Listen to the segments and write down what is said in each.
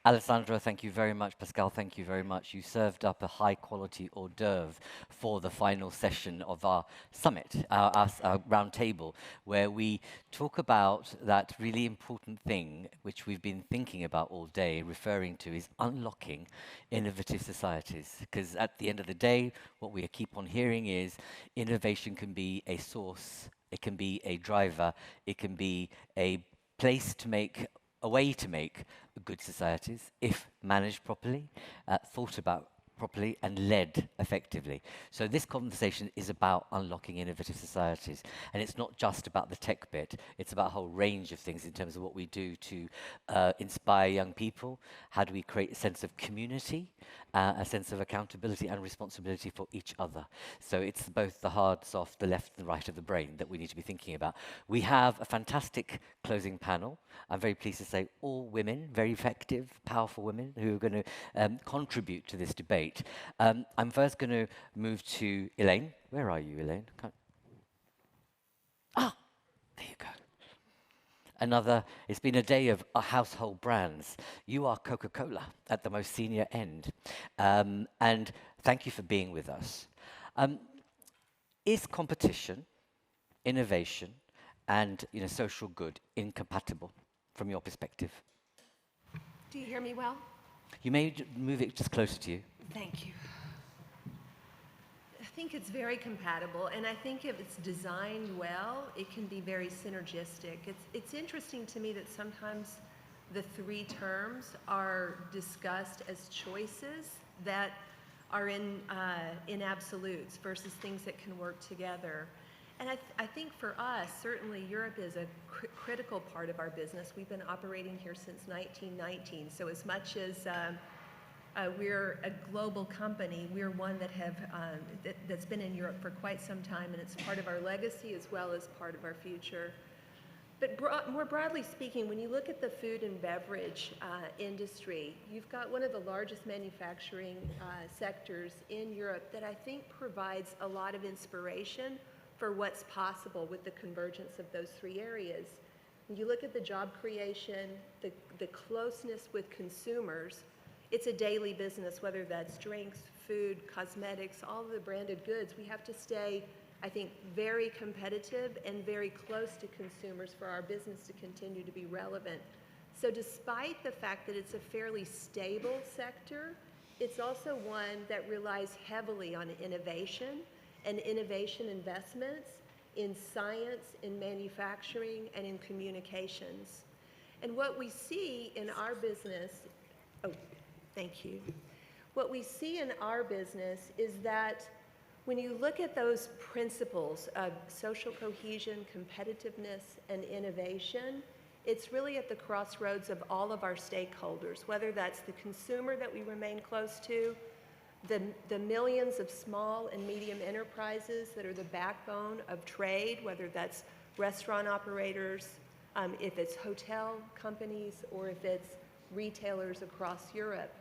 Alessandra, thank you very much. Pascal, thank you very much. You served up a high-quality hors d'oeuvre for the final session of our summit, our round table, where we talk about that really important thing which we've been thinking about all day, referring to is unlocking innovative societies. Because at the end of the day, what we keep on hearing is innovation can be a source, it can be a driver, it can be a place to make a way to make good societies if managed properly, thought about properly, and led effectively. So this conversation is about unlocking innovative societies. And it's not just about the tech bit, it's about a whole range of things in terms of what we do to inspire young people. How do we create a sense of community, a sense of accountability and responsibility for each other? So it's both the hard, soft, the left and the right of the brain that we need to be thinking about. We have a fantastic closing panel. I'm very pleased to say all women, very effective, powerful women who are going to contribute to this debate. I'm first going to move to Elaine. Where are you, Elaine? There you go. It's been a day of household brands. You are Coca-Cola at the most senior end. And thank you for being with us. Is competition, innovation, and social good incompatible from your perspective? Do you hear me well? You may move it just closer to you. Thank you. I think it's very compatible, and I think if it's designed well, it can be very synergistic. It's interesting to me that sometimes the three terms are discussed as choices that are in absolutes versus things that can work together. And I think for us, certainly Europe is a critical part of our business. We've been operating here since 1919, so as much as we're a global company, we're one that that's been in Europe for quite some time, and it's part of our legacy as well as part of our future. But more broadly speaking, when you look at the food and beverage industry, you've got one of the largest manufacturing sectors in Europe that I think provides a lot of inspiration for what's possible with the convergence of those three areas. When you look at the job creation, the closeness with consumers, it's a daily business, whether that's drinks, food, cosmetics, all of the branded goods. We have to stay, I think, very competitive and very close to consumers for our business to continue to be relevant. So despite the fact that it's a fairly stable sector, it's also one that relies heavily on innovation and innovation investments in science, in manufacturing, and in communications. And what we see in our business, thank you. What we see in our business is that when you look at those principles of social cohesion, competitiveness, and innovation, it's really at the crossroads of all of our stakeholders, whether that's the consumer that we remain close to, the millions of small and medium enterprises that are the backbone of trade, whether that's restaurant operators, if it's hotel companies, or if it's retailers across Europe,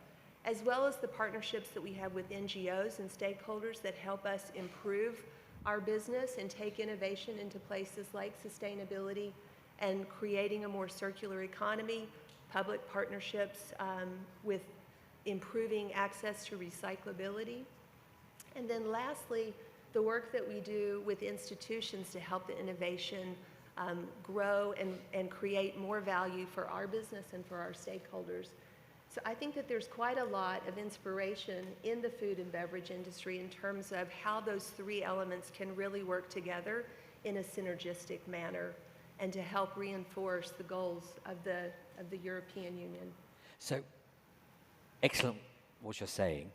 as well as the partnerships that we have with NGOs and stakeholders that help us improve our business and take innovation into places like sustainability and creating a more circular economy, public partnerships with improving access to recyclability. And then lastly, the work that we do with institutions to help the innovation grow and create more value for our business and for our stakeholders. So I think that there's quite a lot of inspiration in the food and beverage industry in terms of how those three elements can really work together in a synergistic manner and to help reinforce the goals of the European Union. So, excellent what you're saying.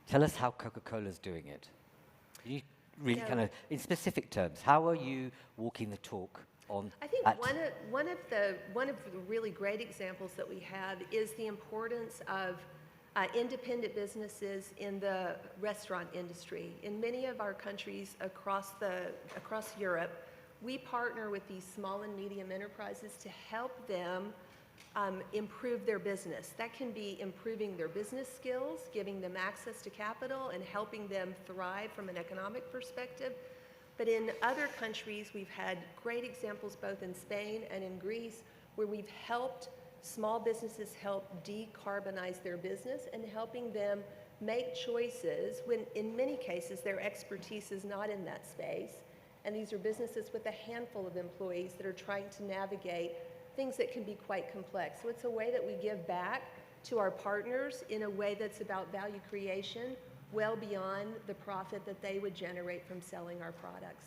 Tell us how Coca-Cola's doing it. You really kind of, in specific terms, how are you walking the talk on I think one of the really great examples that we have is the importance of independent businesses in the restaurant industry. In many of our countries across Europe, we partner with these small and medium enterprises to help them improve their business. That can be improving their business skills, giving them access to capital, and helping them thrive from an economic perspective. But in other countries, we've had great examples both in Spain and in Greece where we've helped small businesses help decarbonize their business and helping them make choices when in many cases their expertise is not in that space. And these are businesses with a handful of employees that are trying to navigate things that can be quite complex. So it's a way that we give back to our partners in a way that's about value creation well beyond the profit that they would generate from selling our products.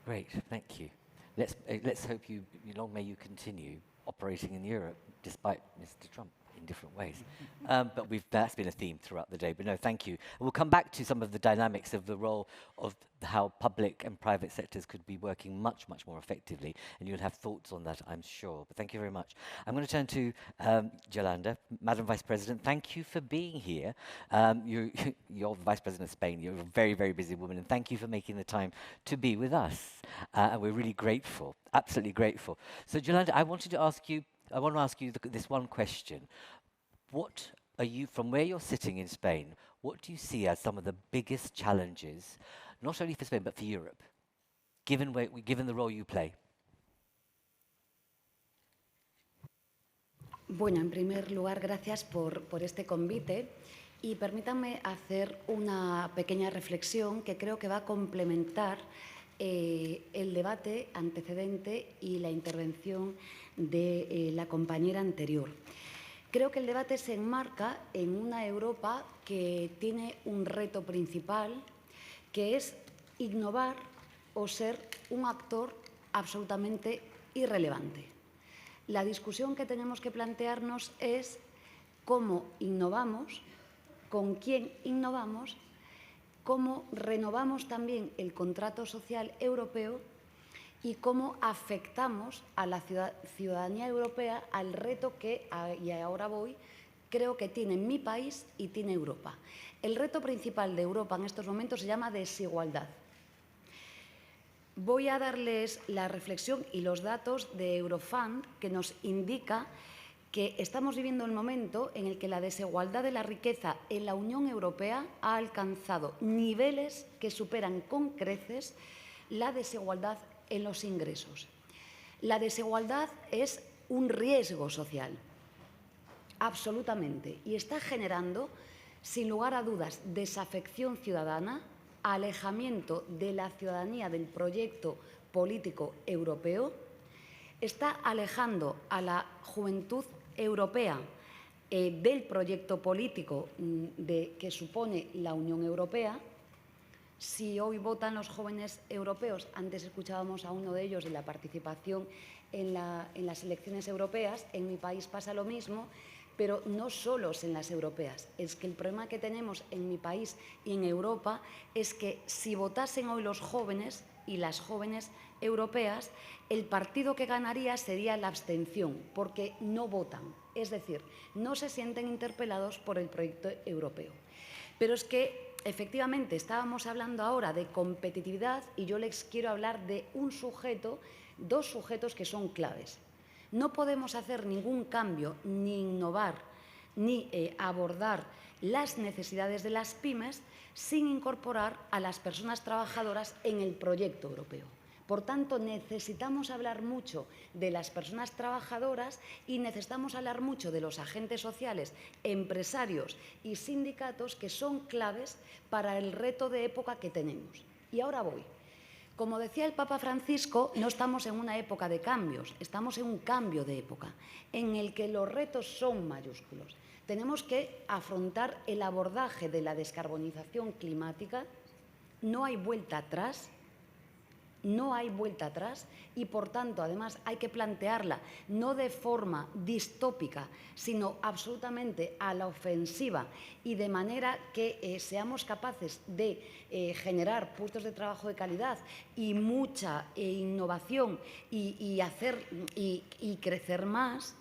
Great, thank you. Let's hope long may you continue operating in Europe despite Mr. Trump in different ways. But that's been a theme throughout the day. But no, thank you. We'll come back to some of the dynamics of the role of how public and private sectors could be working much, much more effectively. And you'll have thoughts on that, I'm sure. But thank you very much. I'm going to turn to Yolanda, Madam Vice President. Thank you for being here. You're Vice President of Spain. You're a very, very busy woman. And thank you for making the time to be with us. And we're really grateful, absolutely grateful. So Yolanda, I want to ask you this one question. What are you, from where you're sitting in Spain, what do you see as some of the biggest challenges, not only for Spain, but for Europe, given the role you play? Bueno, en primer lugar, gracias por este convite y permítanme hacer una pequeña reflexión que creo que va a complementar el debate antecedente y la intervención de la compañera anterior. Creo que el debate se enmarca en una Europa que tiene un reto principal, que es innovar o ser un actor absolutamente irrelevante. La discusión que tenemos que plantearnos es cómo innovamos, con quién innovamos, cómo renovamos también el contrato social europeo y cómo afectamos a la ciudadanía europea al reto que, y ahora voy, creo que tiene mi país y tiene Europa. El reto principal de Europa en estos momentos se llama desigualdad. Voy a darles la reflexión y los datos de Eurofund que nos indica que estamos viviendo el momento en el que la desigualdad de la riqueza en la Unión Europea ha alcanzado niveles que superan con creces la desigualdad en los ingresos. La desigualdad es un riesgo social, absolutamente, y está generando, sin lugar a dudas, desafección ciudadana, alejamiento de la ciudadanía del proyecto político europeo, está alejando a la juventud europea del proyecto político que supone la Unión Europea. Si hoy votan los jóvenes europeos, antes escuchábamos a uno de ellos de la participación en las elecciones europeas, en mi país pasa lo mismo, pero no solo en las europeas. Es que el problema que tenemos en mi país y en Europa es que si votasen hoy los jóvenes y las jóvenes europeas, el partido que ganaría sería la abstención, porque no votan, es decir, no se sienten interpelados por el proyecto europeo. Pero es que efectivamente, estábamos hablando ahora de competitividad y yo les quiero hablar de dos sujetos que son claves. No podemos hacer ningún cambio, ni innovar, ni abordar las necesidades de las pymes sin incorporar a las personas trabajadoras en el proyecto europeo. Por tanto, necesitamos hablar mucho de las personas trabajadoras y necesitamos hablar mucho de los agentes sociales, empresarios y sindicatos que son claves para el reto de época que tenemos. Y ahora voy. Como decía el Papa Francisco, no estamos en una época de cambios, estamos en un cambio de época, en el que los retos son mayúsculos. Tenemos que afrontar el abordaje de la descarbonización climática, no hay vuelta atrás. No hay vuelta atrás y, por tanto, además hay que plantearla no de forma distópica, sino absolutamente a la ofensiva y de manera que seamos capaces de generar puestos de trabajo de calidad y mucha innovación y crecer más,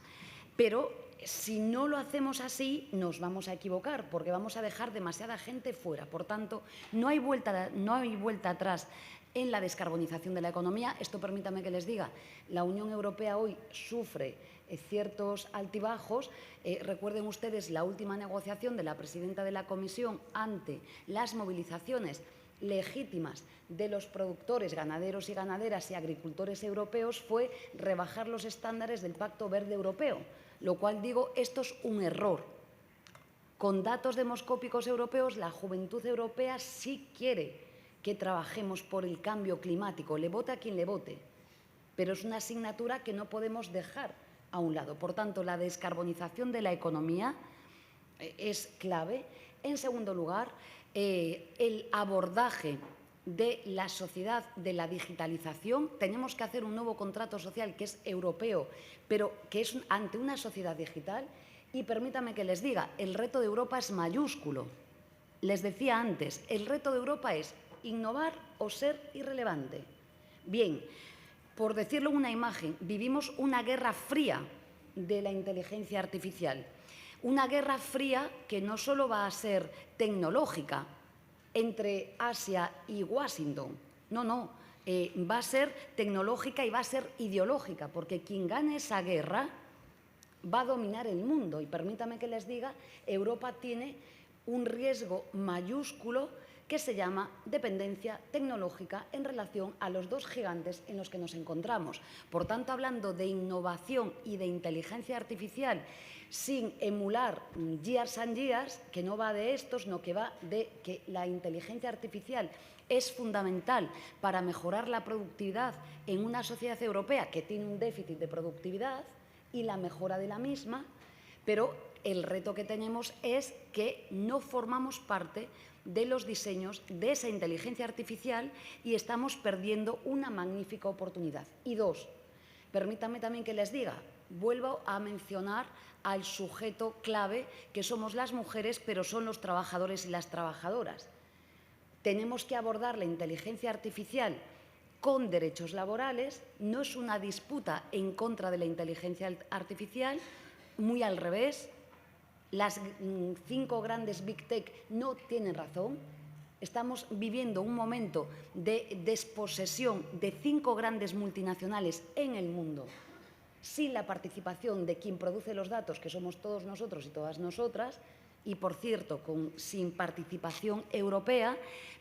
pero si no lo hacemos así, nos vamos a equivocar porque vamos a dejar demasiada gente fuera. Por tanto, no hay vuelta atrás en la descarbonización de la economía. Esto permítame que les diga, la Unión Europea hoy sufre ciertos altibajos. Recuerden ustedes la última negociación de la presidenta de la Comisión ante las movilizaciones legítimas de los productores, ganaderos y ganaderas y agricultores europeos fue rebajar los estándares del Pacto Verde Europeo, lo cual digo, esto es un error. Con datos demoscópicos europeos, la juventud europea sí quiere que trabajemos por el cambio climático, le vote a quien le vote, pero es una asignatura que no podemos dejar a un lado. Por tanto, la descarbonización de la economía es clave. En segundo lugar, el abordaje de la sociedad, de la digitalización. Tenemos que hacer un nuevo contrato social que es europeo, pero que es ante una sociedad digital. Y permítame que les diga, el reto de Europa es mayúsculo. Les decía antes, el reto de Europa es innovar o ser irrelevante. Bien, por decirlo en una imagen, vivimos una guerra fría de la inteligencia artificial. Una guerra fría que no solo va a ser tecnológica entre Asia y Washington, no, va a ser tecnológica y va a ser ideológica, porque quien gane esa guerra va a dominar el mundo. Y permítame que les diga, Europa tiene un riesgo mayúsculo que se llama dependencia tecnológica en relación a los dos gigantes en los que nos encontramos. Por tanto, hablando de innovación y de inteligencia artificial sin emular years and years, que no va de esto, sino que va de que la inteligencia artificial es fundamental para mejorar la productividad en una sociedad europea que tiene un déficit de productividad y la mejora de la misma, pero el reto que tenemos es que no formamos parte de los diseños de esa inteligencia artificial y estamos perdiendo una magnífica oportunidad. Y dos, permítanme también que les diga, vuelvo a mencionar al sujeto clave que somos las mujeres, pero son los trabajadores y las trabajadoras. Tenemos que abordar la inteligencia artificial con derechos laborales, no es una disputa en contra de la inteligencia artificial, muy al revés. Las 5 grandes Big Tech no tienen razón. Estamos viviendo un momento de desposesión de 5 grandes multinacionales en el mundo, sin la participación de quien produce los datos, que somos todos nosotros y todas nosotras, y, por cierto, sin participación europea,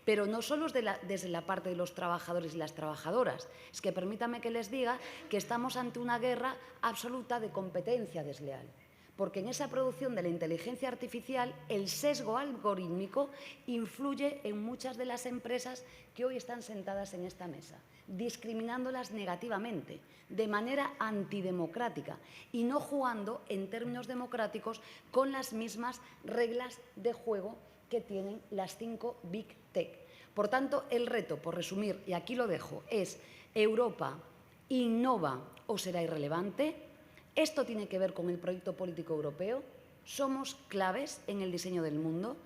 pero no solo desde la parte de los trabajadores y las trabajadoras. Es que permítame que les diga que estamos ante una guerra absoluta de competencia desleal, porque en esa producción de la inteligencia artificial el sesgo algorítmico influye en muchas de las empresas que hoy están sentadas en esta mesa, discriminándolas negativamente, de manera antidemocrática y no jugando en términos democráticos con las mismas reglas de juego que tienen las 5 Big Tech. Por tanto, el reto, por resumir, y aquí lo dejo, es Europa innova o será irrelevante. Esto tiene que ver con el proyecto político europeo. Somos claves en el diseño del mundo.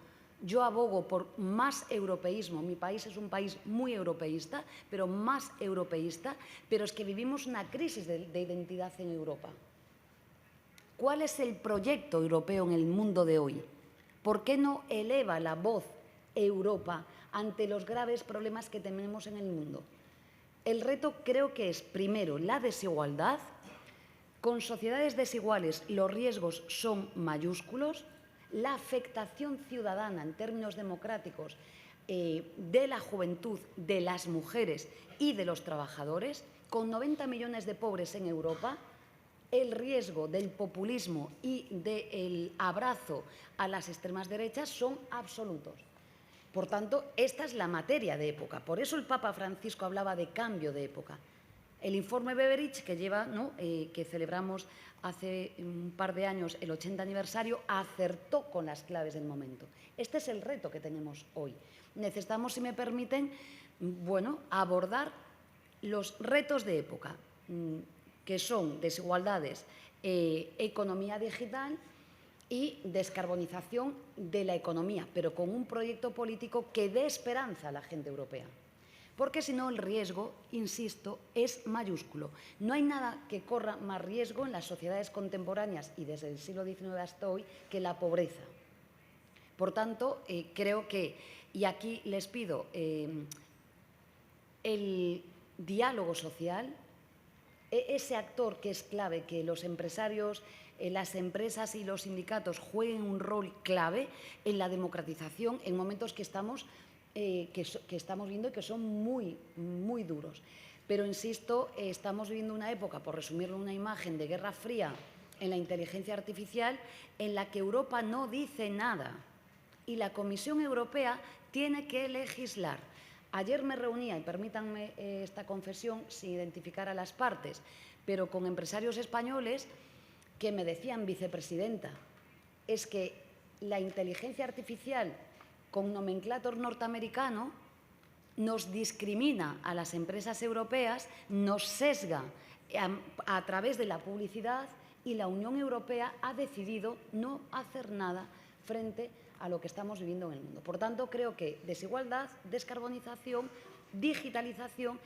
Yo abogo por más europeísmo. Mi país es un país muy europeísta, pero más europeísta. Pero es que vivimos una crisis de identidad en Europa. ¿Cuál es el proyecto europeo en el mundo de hoy? ¿Por qué no eleva la voz Europa ante los graves problemas que tenemos en el mundo? El reto creo que es, primero, la desigualdad. Con sociedades desiguales los riesgos son mayúsculos. La afectación ciudadana en términos democráticos de la juventud, de las mujeres y de los trabajadores, con 90 millones de pobres en Europa, el riesgo del populismo y del abrazo a las extremas derechas son absolutos. Por tanto, esta es la materia de época. Por eso el Papa Francisco hablaba de cambio de época. El informe Beveridge, que celebramos hace un par de años el 80 aniversario, acertó con las claves del momento. Este es el reto que tenemos hoy. Necesitamos, si me permiten, abordar los retos de época, que son desigualdades, economía digital y descarbonización de la economía, pero con un proyecto político que dé esperanza a la gente europea. Porque si no, el riesgo, insisto, es mayúsculo. No hay nada que corra más riesgo en las sociedades contemporáneas y desde el siglo XIX hasta hoy que la pobreza. Por tanto, creo que, y aquí les pido, el diálogo social, ese actor que es clave, que los empresarios, las empresas y los sindicatos jueguen un rol clave en la democratización en momentos que estamos que estamos viendo y que son muy, muy duros. Pero insisto, estamos viviendo una época, por resumirlo en una imagen, de guerra fría en la inteligencia artificial, en la que Europa no dice nada y la Comisión Europea tiene que legislar. Ayer me reunía, y permítanme esta confesión sin identificar a las partes, pero con empresarios españoles que me decían: vicepresidenta, es que la inteligencia artificial con nomenclátor norteamericano nos discrimina a las empresas europeas, nos sesga a través de la publicidad, y la Unión Europea ha decidido no hacer nada frente a lo que estamos viviendo en el mundo. Por tanto, creo que desigualdad, descarbonización, digitalización,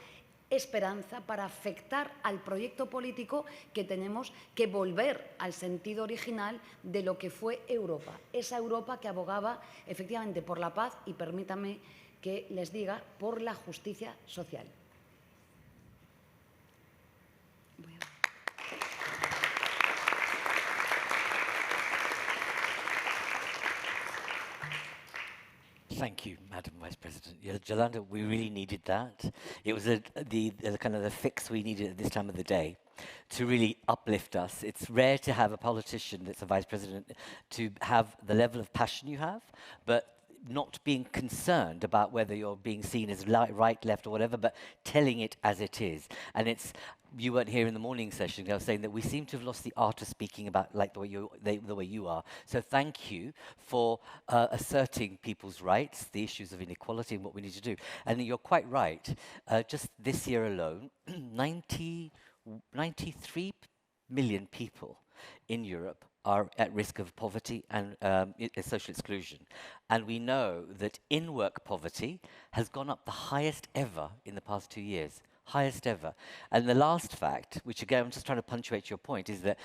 esperanza para afectar al proyecto político que tenemos que volver al sentido original de lo que fue Europa. Esa Europa que abogaba efectivamente por la paz y, permítanme que les diga, por la justicia social. Thank you, Madam Vice President. Yolanda, we really needed that. It was the kind of the fix we needed at this time of the day to really uplift us. It's rare to have a politician that's a Vice President to have the level of passion you have, but not being concerned about whether you're being seen as right, left, or whatever, but telling it as it is. And it's, you weren't here in the morning session. I was saying that we seem to have lost the art of speaking about like the way you are. So thank you for asserting people's rights, the issues of inequality, and what we need to do. And you're quite right. Just this year alone, 93 million people in Europe are at risk of poverty and social exclusion. And we know that in-work poverty has gone up the highest ever in the past 2 years. Highest ever. And the last fact, which again, I'm just trying to punctuate your point, is that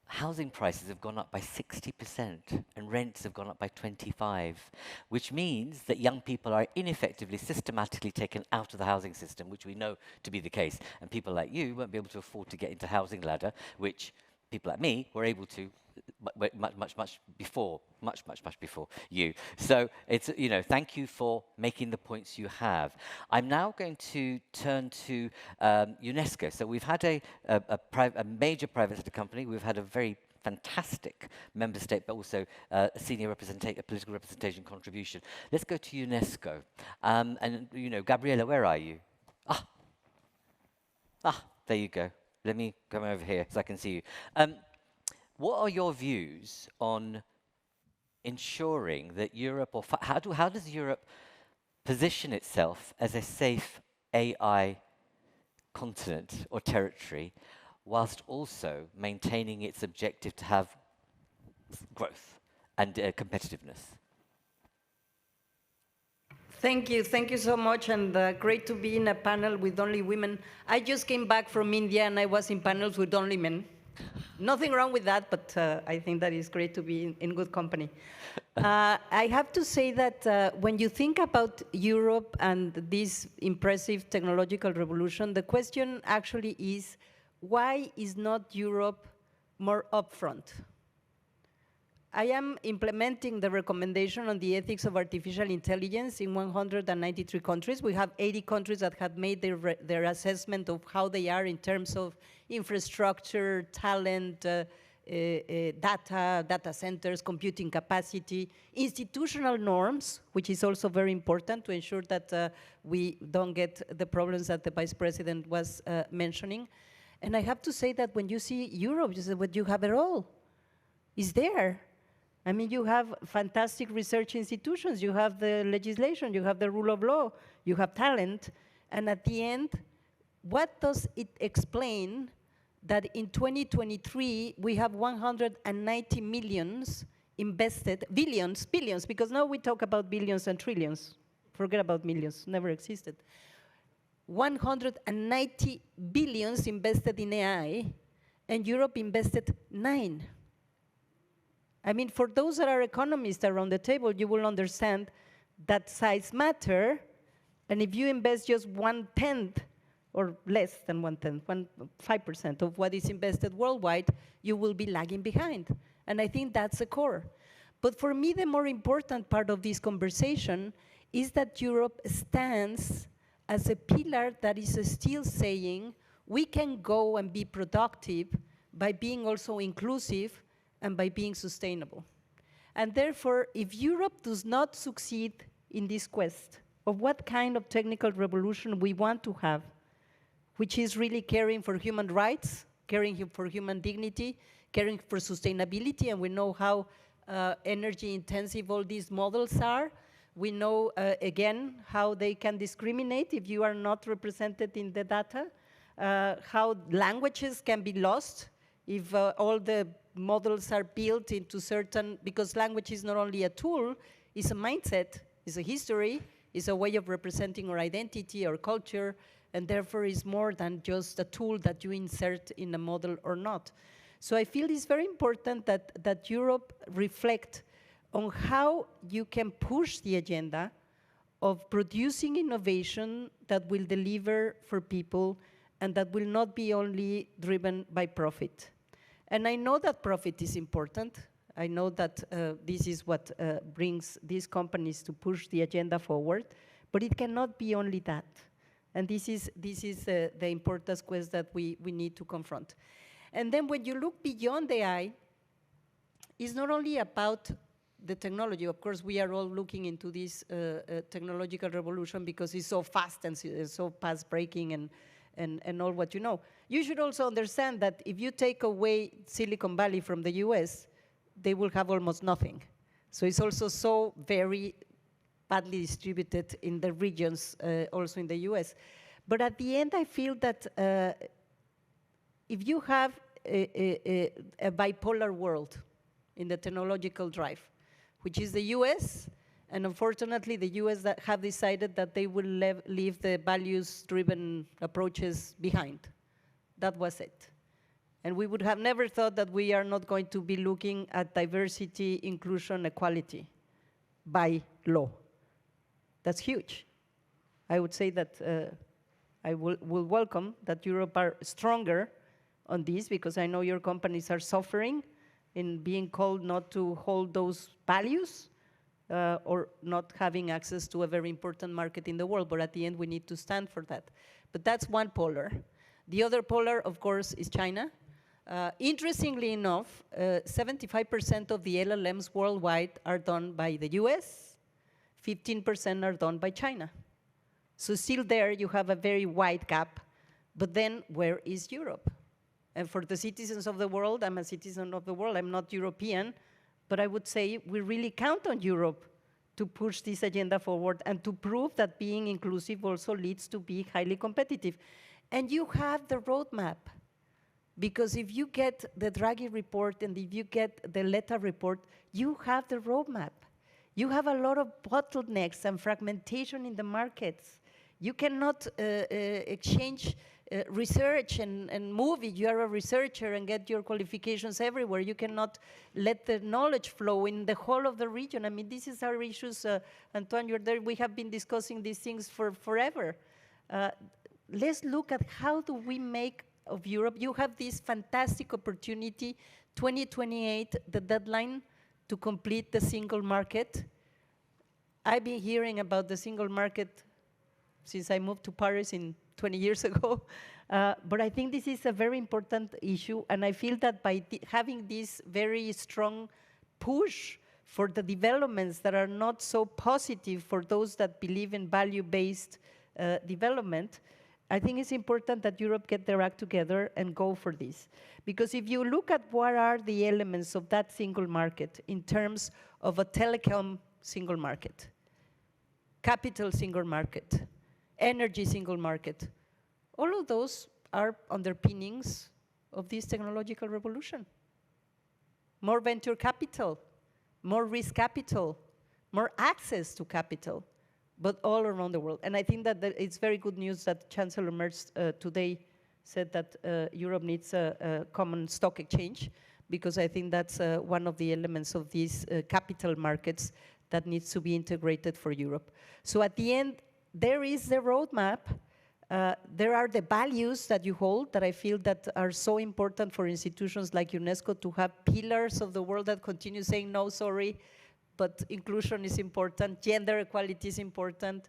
housing prices have gone up by 60% and rents have gone up by 25%, which means that young people are ineffectively, systematically taken out of the housing system, which we know to be the case. And people like you won't be able to afford to get into housing ladder, which people like me were able to much before you. So it's, you know, thank you for making the points you have. I'm now going to turn to UNESCO. So we've had a major private sector company. We've had a very fantastic member state, but also a senior political representation contribution. Let's go to UNESCO. And, you know, Gabriela, where are you? There you go. Let me come over here so I can see you. What are your views on ensuring that Europe, or how does Europe position itself as a safe AI continent or territory, whilst also maintaining its objective to have growth and competitiveness? Thank you so much, and great to be in a panel with only women. I just came back from India and I was in panels with only men. Nothing wrong with that, but I think that is great to be in good company. I have to say that when you think about Europe and this impressive technological revolution, the question actually is, why is not Europe more upfront? I am implementing the recommendation on the ethics of artificial intelligence in 193 countries. We have 80 countries that have made their assessment of how they are in terms of infrastructure, talent, data centers, computing capacity, institutional norms, which is also very important to ensure that we don't get the problems that the Vice President was mentioning. And I have to say that when you see Europe, you say, well, you have it all. It's there. I mean, you have fantastic research institutions, you have the legislation, you have the rule of law, you have talent, and at the end, what does it explain that in 2023, we have 190 millions invested, billions, because now we talk about billions and trillions. Forget about millions, never existed. 190 billions invested in AI, and Europe invested 9. I mean, for those that are economists around the table, you will understand that size matter, and if you invest just 1/10 or less than 1/10, 5% of what is invested worldwide, you will be lagging behind. And I think that's the core. But for me, the more important part of this conversation is that Europe stands as a pillar that is still saying we can go and be productive by being also inclusive and by being sustainable. And therefore, if Europe does not succeed in this quest of what kind of technical revolution we want to have, which is really caring for human rights, caring for human dignity, caring for sustainability, and we know how energy intensive all these models are. We know, again, how they can discriminate if you are not represented in the data, how languages can be lost if all the models are built into certain, because language is not only a tool, it's a mindset, it's a history, it's a way of representing our identity, our culture, and therefore is more than just a tool that you insert in a model or not. So I feel it's very important that Europe reflect on how you can push the agenda of producing innovation that will deliver for people and that will not be only driven by profit. And I know that profit is important. I know that this is what brings these companies to push the agenda forward, but it cannot be only that. And this is the important quest that we need to confront. And then when you look beyond the eye, it's not only about the technology. Of course, we are all looking into this technological revolution because it's so fast and so fast-breaking and all what you know. You should also understand that if you take away Silicon Valley from the US, they will have almost nothing. So it's also so very badly distributed in the regions, also in the US. But at the end, I feel that if you have a bipolar world in the technological drive, which is the US, and unfortunately the US that have decided that they will leave the values-driven approaches behind. That was it. And we would have never thought that we are not going to be looking at diversity, inclusion, equality by law. That's huge. I would say that I will welcome that Europe are stronger on this, because I know your companies are suffering in being called not to hold those values or not having access to a very important market in the world, but at the end we need to stand for that. But that's one polar. The other polar, of course, is China. Interestingly enough, 75% of the LLMs worldwide are done by the US, 15% are done by China. So still there you have a very wide gap, but then where is Europe? And for the citizens of the world, I'm a citizen of the world, I'm not European, but I would say we really count on Europe to push this agenda forward and to prove that being inclusive also leads to be highly competitive. And you have the roadmap, because if you get the Draghi report and if you get the Letta report, you have the roadmap. You have a lot of bottlenecks and fragmentation in the markets. You cannot exchange research and move it. You are a researcher and get your qualifications everywhere. You cannot let the knowledge flow in the whole of the region. I mean, this is our issues, Antoine, you're there. We have been discussing these things for forever. Let's look at how do we make of Europe. You have this fantastic opportunity, 2028, the deadline to complete the single market. I've been hearing about the single market since I moved to Paris 20 years ago. But I think this is a very important issue, and I feel that by having this very strong push for the developments that are not so positive for those that believe in value-based development, I think it's important that Europe get their act together and go for this. Because if you look at what are the elements of that single market in terms of a telecom single market, capital single market, energy single market, all of those are underpinnings of this technological revolution. More venture capital, more risk capital, more access to capital, but all around the world. And I think that it's very good news that Chancellor Merz today said that Europe needs a common stock exchange, because I think that's one of the elements of these capital markets that needs to be integrated for Europe. So at the end, there is the roadmap. There are the values that you hold that I feel that are so important for institutions like UNESCO to have pillars of the world that continue saying, no, sorry, but inclusion is important, gender equality is important,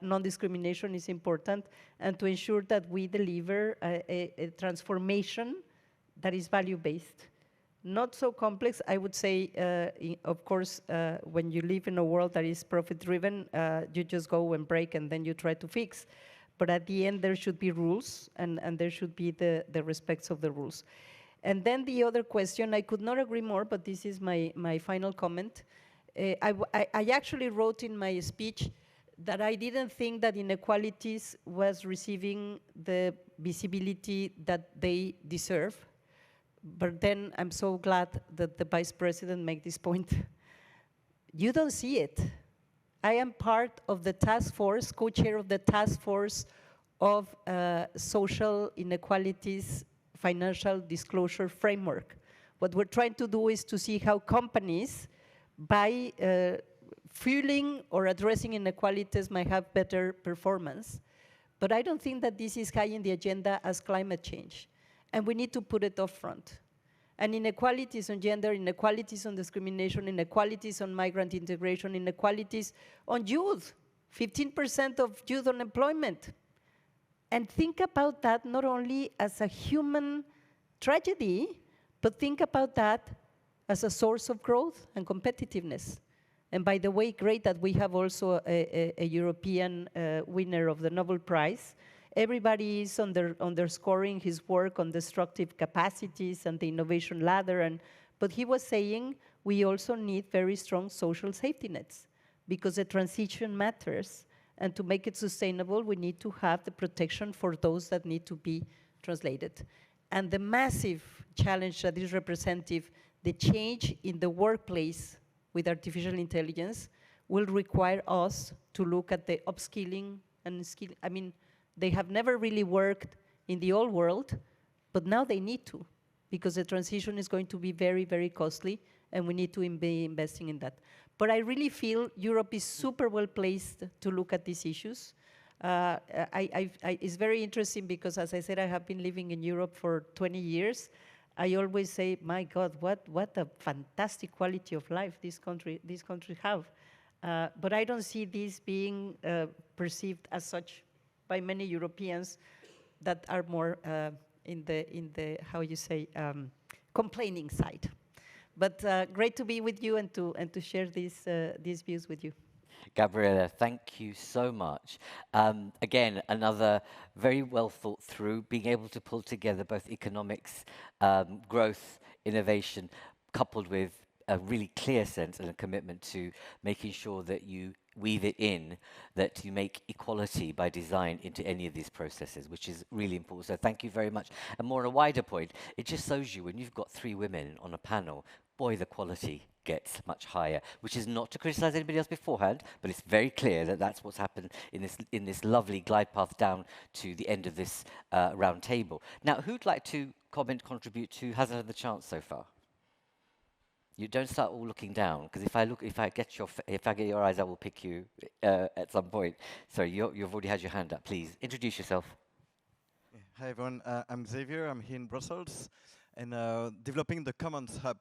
non-discrimination is important, and to ensure that we deliver a transformation that is value-based. Not so complex, I would say, of course, when you live in a world that is profit-driven, you just go and break and then you try to fix. But at the end, there should be rules, and there should be the respects of the rules. And then the other question, I could not agree more, but this is my final comment. I actually wrote in my speech that I didn't think that inequalities was receiving the visibility that they deserve. But then I'm so glad that the Vice President made this point. You don't see it. I am part of the task force, co-chair of the task force of social inequalities financial disclosure framework. What we're trying to do is to see how companies, by fueling or addressing inequalities, might have better performance. But I don't think that this is high in the agenda as climate change. And we need to put it up front. And inequalities on gender, inequalities on discrimination, inequalities on migrant integration, inequalities on youth, 15% of youth unemployment. And think about that not only as a human tragedy, but think about that as a source of growth and competitiveness. And by the way, great that we have also a European winner of the Nobel Prize. Everybody is underscoring his work on destructive capacities and the innovation ladder, but he was saying we also need very strong social safety nets because the transition matters, and to make it sustainable, we need to have the protection for those that need to be translated. And the massive challenge that is representative, the change in the workplace with artificial intelligence will require us to look at the upskilling and skilling. I mean, they have never really worked in the old world, but now they need to, because the transition is going to be very, very costly, and we need to be investing in that. But I really feel Europe is super well placed to look at these issues. It's very interesting because, as I said, I have been living in Europe for 20 years. I always say, my God, what a fantastic quality of life these countries have. But I don't see this being perceived as such by many Europeans that are more in the how you say, complaining side. But great to be with you and to share these views with you. Gabriela, thank you so much. Again, another very well thought through, being able to pull together both economics, growth, innovation, coupled with a really clear sense and a commitment to making sure that you weave it in, that you make equality by design into any of these processes, which is really important. So thank you very much. And more on a wider point, it just shows you when you've got 3 women on a panel, boy, the quality gets much higher, which is not to criticize anybody else beforehand, but it's very clear that that's what's happened in this lovely glide path down to the end of this round table. Now, who'd like to comment, contribute to, hasn't had the chance so far? You don't start all looking down, because if I get your eyes, I will pick you at some point. Sorry, you've already had your hand up. Please introduce yourself. Hi everyone, I'm Xavier. I'm here in Brussels, and developing the Commons Hub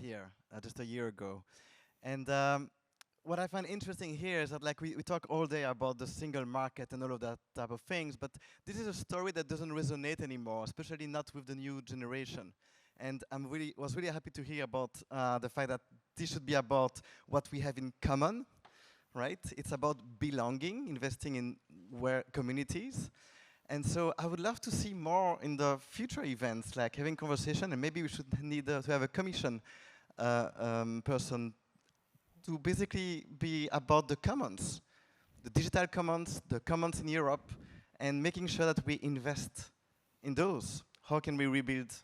here just a year ago. And what I find interesting here is that, like, we talk all day about the single market and all of that type of things, but this is a story that doesn't resonate anymore, especially not with the new generation. And I was really happy to hear about the fact that this should be about what we have in common, right? It's about belonging, investing in communities. And so I would love to see more in the future events, like having conversation, and maybe we should need to have a commission person to basically be about the commons, the digital commons, the commons in Europe, and making sure that we invest in those. How can we rebuild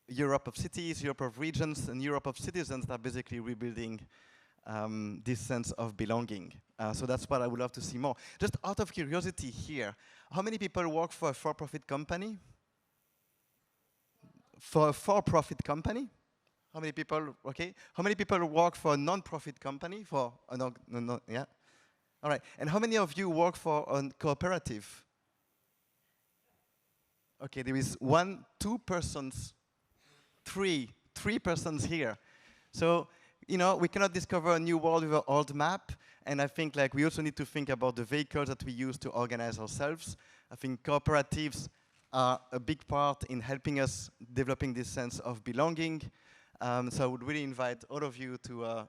Europe of cities, Europe of regions, and Europe of citizens that are basically rebuilding this sense of belonging. So that's what I would love to see more. Just out of curiosity here, how many people work for a for-profit company? For a for-profit company? How many people, okay? How many people work for a non-profit company? For a yeah? All right, and how many of you work for a cooperative? Okay, there is 1, 2 persons, three persons here. So you know, we cannot discover a new world with an old map. And I think like we also need to think about the vehicles that we use to organize ourselves. I think cooperatives are a big part in helping us developing this sense of belonging. So I would really invite all of you to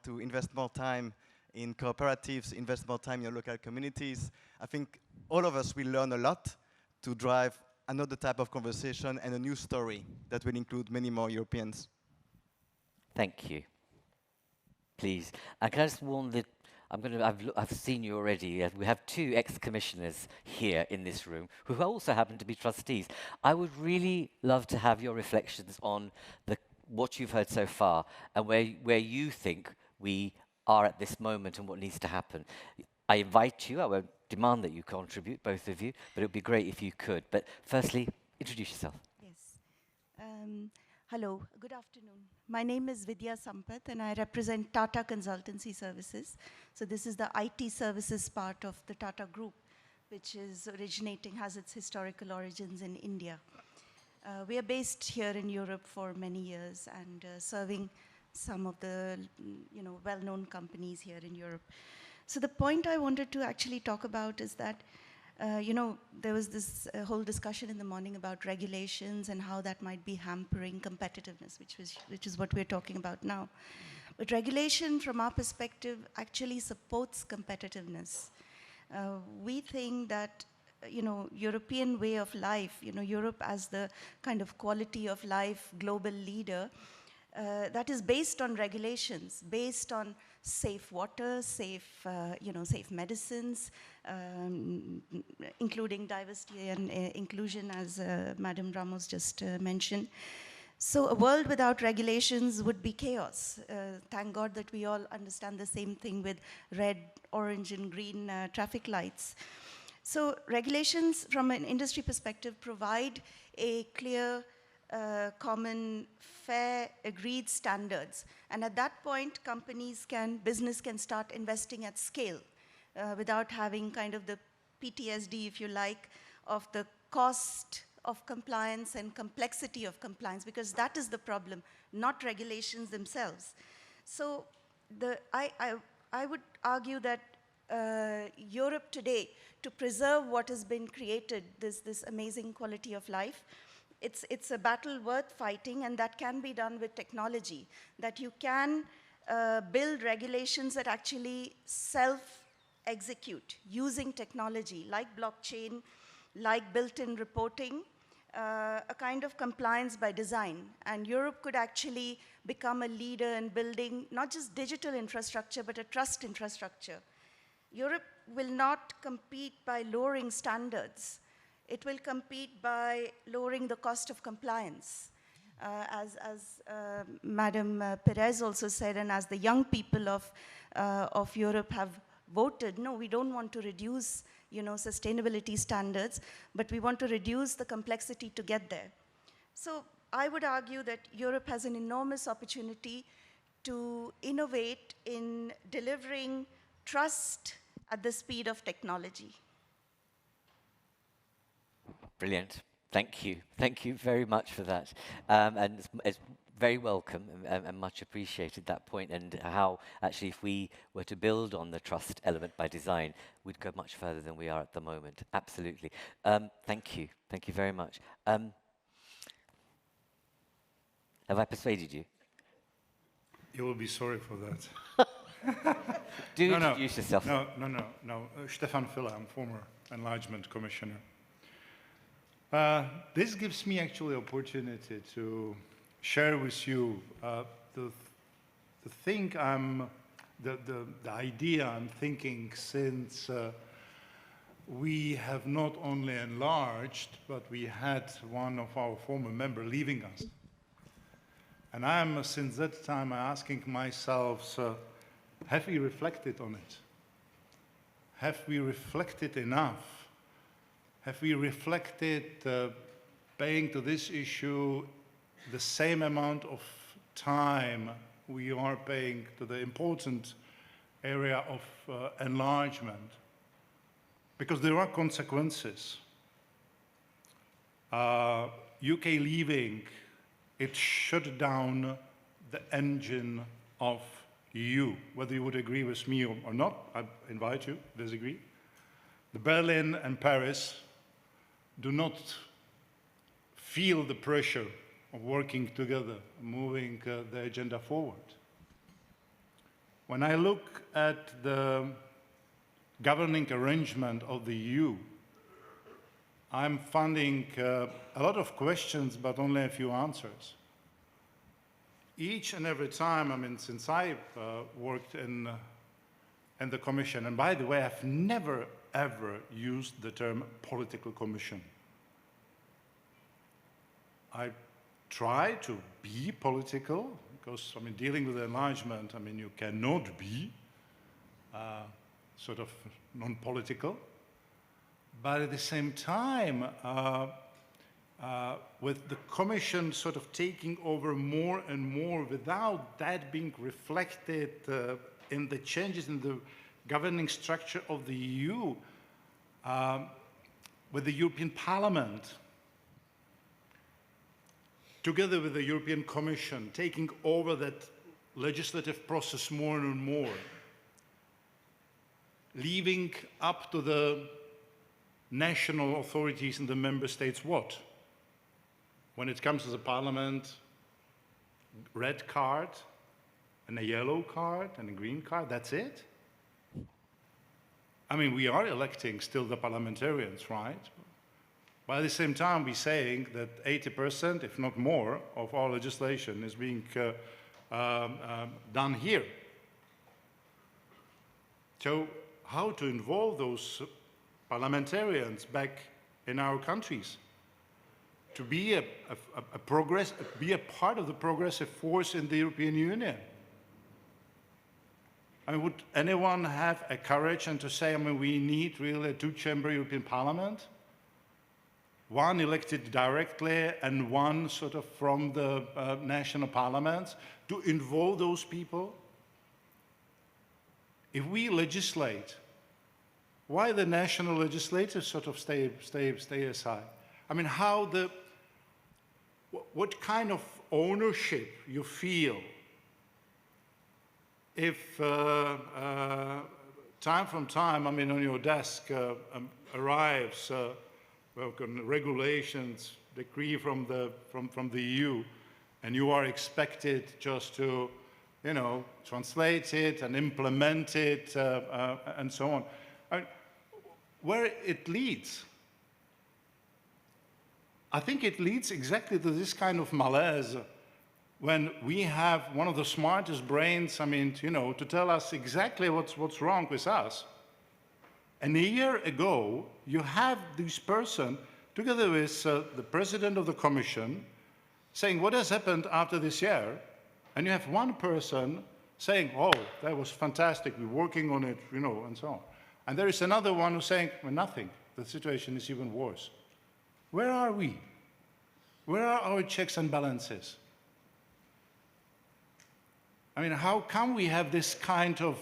to invest more time in cooperatives, invest more time in your local communities. I think all of us will learn a lot to drive another type of conversation and a new story that will include many more Europeans. Thank you. Please. And can I just warn that I've seen you already. We have two ex-commissioners here in this room who also happen to be trustees. I would really love to have your reflections on what you've heard so far and where you think we are at this moment and what needs to happen. I invite you, I won't demand that you contribute, both of you, but it would be great if you could. But firstly, introduce yourself. Yes. Hello, good afternoon. My name is Vidya Sampath and I represent Tata Consultancy Services. So this is the IT services part of the Tata Group, which has its historical origins in India. We are based here in Europe for many years and serving some of the well-known companies here in Europe. So the point I wanted to actually talk about is that there was this whole discussion in the morning about regulations and how that might be hampering competitiveness, which is what we're talking about now. But regulation, from our perspective, actually supports competitiveness. We think that European way of life, Europe as the kind of quality of life global leader, that is based on regulations, based on safe water, safe medicines, including diversity and inclusion, as Madam Ramos just mentioned. So a world without regulations would be chaos. Thank God that we all understand the same thing with red, orange, and green traffic lights. So regulations, from an industry perspective, provide a clear, common, fair, agreed standards. And at that point, business can start investing at scale without having kind of the PTSD, if you like, of the cost of compliance and complexity of compliance, because that is the problem, not regulations themselves. So I would argue that Europe today, to preserve what has been created, this amazing quality of life, it's a battle worth fighting, and that can be done with technology, that you can build regulations that actually self-execute using technology, like blockchain, like built-in reporting, a kind of compliance by design. And Europe could actually become a leader in building not just digital infrastructure, but a trust infrastructure. Europe will not compete by lowering standards. It will compete by lowering the cost of compliance. As Madam Perez also said, and as the young people of Europe have voted, no, we don't want to reduce sustainability standards, but we want to reduce the complexity to get there. So I would argue that Europe has an enormous opportunity to innovate in delivering trust at the speed of technology. Brilliant. Thank you. Thank you very much for that. And it's very welcome and much appreciated, that point, and how actually if we were to build on the trust element by design, we'd go much further than we are at the moment. Absolutely. Thank you. Thank you very much. Have I persuaded you? You will be sorry for that. Introduce yourself. No. Stefan Villa, I'm former enlargement commissioner. This gives me actually opportunity to share with you the idea I'm thinking, since we have not only enlarged, but we had one of our former members leaving us. And I'm, since that time, asking myself, have we reflected on it? Have we reflected enough? Have we reflected paying to this issue the same amount of time we are paying to the important area of enlargement? Because there are consequences. UK leaving, it shut down the engine of EU. Whether you would agree with me or not, I invite you to disagree. The Berlin and Paris do not feel the pressure of working together, moving the agenda forward. When I look at the governing arrangement of the EU, I'm finding a lot of questions, but only a few answers. Each and every time, I mean, since I worked in the Commission, and by the way, I've never, ever used the term political commission. I try to be political, because, I mean, dealing with enlargement, I mean, you cannot be sort of non-political. But at the same time, with the Commission sort of taking over more and more without that being reflected in the changes in the governing structure of the EU, with the European Parliament, together with the European Commission, taking over that legislative process more and more, leaving up to the national authorities in the member states what? When it comes to the parliament, red card, and a yellow card, and a green card, that's it? I mean, we are electing still the parliamentarians, right? But at the same time, we're saying that 80%, if not more, of our legislation is being done here. So how to involve those parliamentarians back in our countries to be a part of the progressive force in the European Union? I mean, would anyone have a courage and to say, I mean, we need really a two-chamber European Parliament, one elected directly and one sort of from the national parliaments, to involve those people? If we legislate, why the national legislators sort of stay aside? I mean, what kind of ownership you feel if time from time, I mean, on your desk arrives regulations, decree from the EU, and you are expected just to, you know, translate it and implement it and so on. I mean, where it leads, I think it leads exactly to this kind of malaise when we have one of the smartest brains, I mean, you know, to tell us exactly what's wrong with us. And a year ago, you have this person, together with the president of the Commission, saying what has happened after this year, and you have one person saying, oh, that was fantastic, we're working on it, you know, and so on. And there is another one who's saying, well, nothing, the situation is even worse. Where are we? Where are our checks and balances? I mean, how come we have this kind of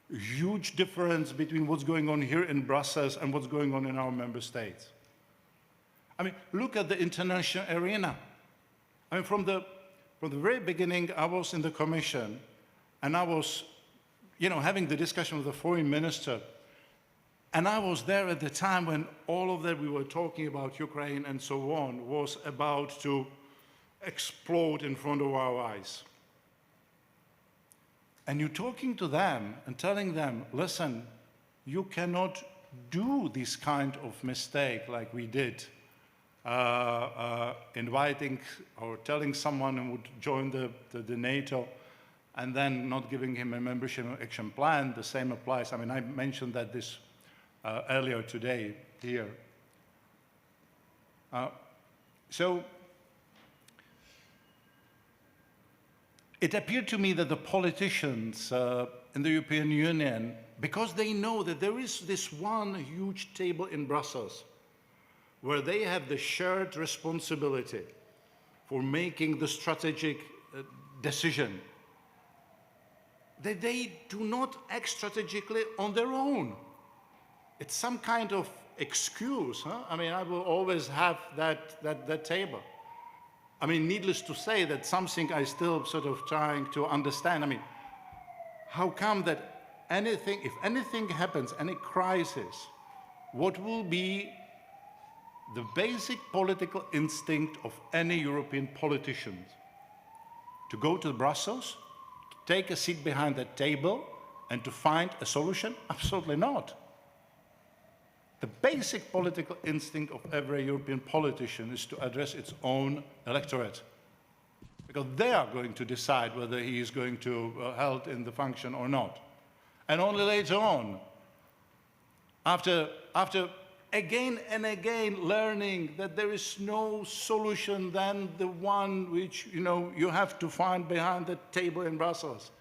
huge difference between what's going on here in Brussels and what's going on in our member states? I mean, look at the international arena. I mean, from the very beginning, I was in the Commission, and I was, you know, having the discussion with the foreign minister, and I was there at the time when all of that we were talking about Ukraine and so on was about to explode in front of our eyes. And you're talking to them and telling them, listen, you cannot do this kind of mistake like we did, inviting or telling someone who would join the NATO and then not giving him a membership action plan. The same applies. I mean, I mentioned that this earlier today here. So it appeared to me that the politicians in the European Union, because they know that there is this one huge table in Brussels where they have the shared responsibility for making the strategic decision, that they do not act strategically on their own. It's some kind of excuse, huh? I mean, I will always have that table. I mean, needless to say, that's something I still sort of trying to understand. I mean, how come that anything, if anything happens, any crisis, what will be the basic political instinct of any European politician? To go to Brussels, to take a seat behind that table, and to find a solution? Absolutely not. The basic political instinct of every European politician is to address its own electorate, because they are going to decide whether he is going to held in the function or not. And only later on, after again and again learning that there is no solution than the one which you have to find behind the table in Brussels.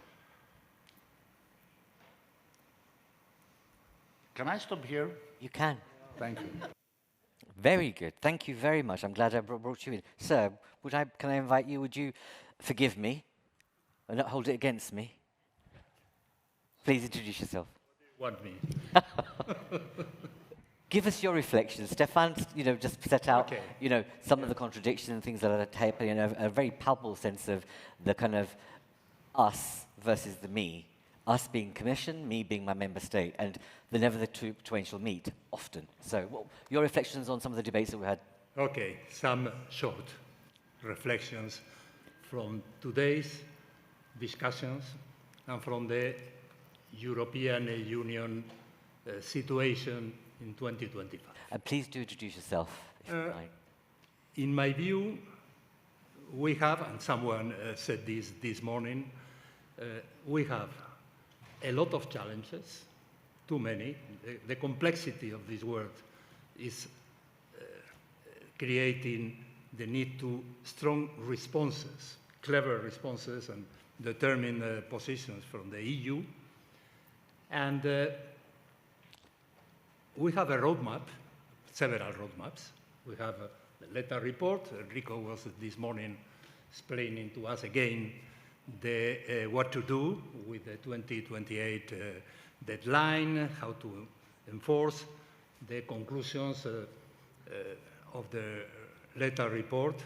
Can I stop here? You can. Thank you. Very good. Thank you very much. I'm glad I brought you in. Sir, can I invite you? Would you forgive me and not hold it against me? Please introduce yourself. Want me? Give us your reflections. Stefan, just set out, Okay. some of the contradictions and things that are happening, a very palpable sense of the kind of us versus the me. Us being Commission, me being my member state, and never the two twain shall meet, often. So, your reflections on some of the debates that we had? Okay, some short reflections from today's discussions and from the European Union situation in 2025. And please do introduce yourself, if you like. In my view, we have, and someone said this morning, we have a lot of challenges, too many. The complexity of this world is creating the need to strong responses, clever responses, and determined positions from the EU. And we have a roadmap, several roadmaps. We have the letter report. Rico was this morning explaining to us again what to do with the 2028 deadline, how to enforce the conclusions of the letter report.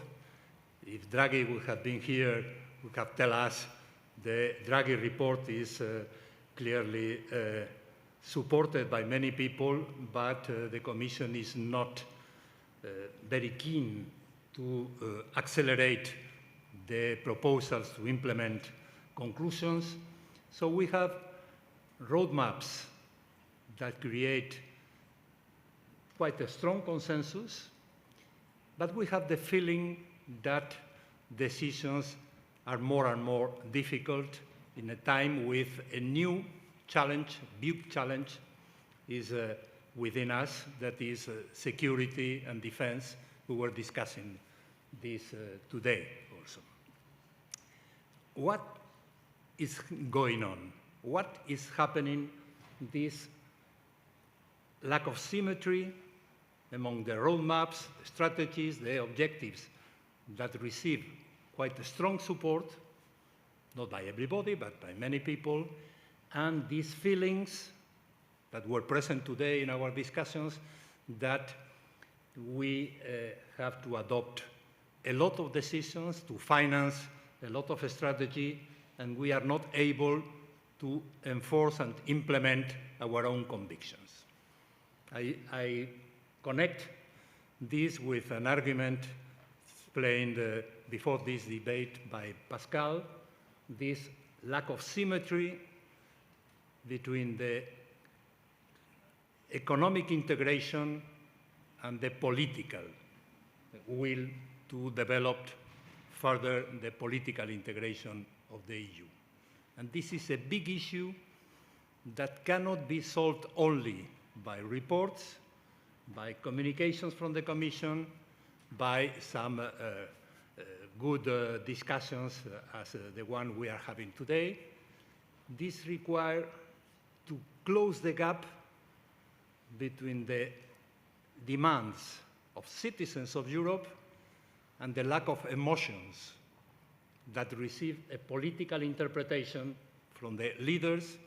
If Draghi would have been here, would have tell us the Draghi report is clearly supported by many people, but the Commission is not very keen to accelerate the proposals to implement conclusions. So we have roadmaps that create quite a strong consensus, but we have the feeling that decisions are more and more difficult in a time with a new challenge, big challenge is within us, that is security and defense. We were discussing this today also. What is going on? What is happening? This lack of symmetry among the roadmaps, the strategies, the objectives that receive quite a strong support, not by everybody, but by many people, and these feelings that were present today in our discussions that we have to adopt a lot of decisions to finance a lot of strategy, and we are not able to enforce and implement our own convictions. I connect this with an argument explained before this debate by Pascal, this lack of symmetry between the economic integration and the political will to develop further the political integration of the EU. And this is a big issue that cannot be solved only by reports, by communications from the Commission, by some good discussions as the one we are having today. This requires to close the gap between the demands of citizens of Europe and the lack of emotions that receive a political interpretation from the leaders,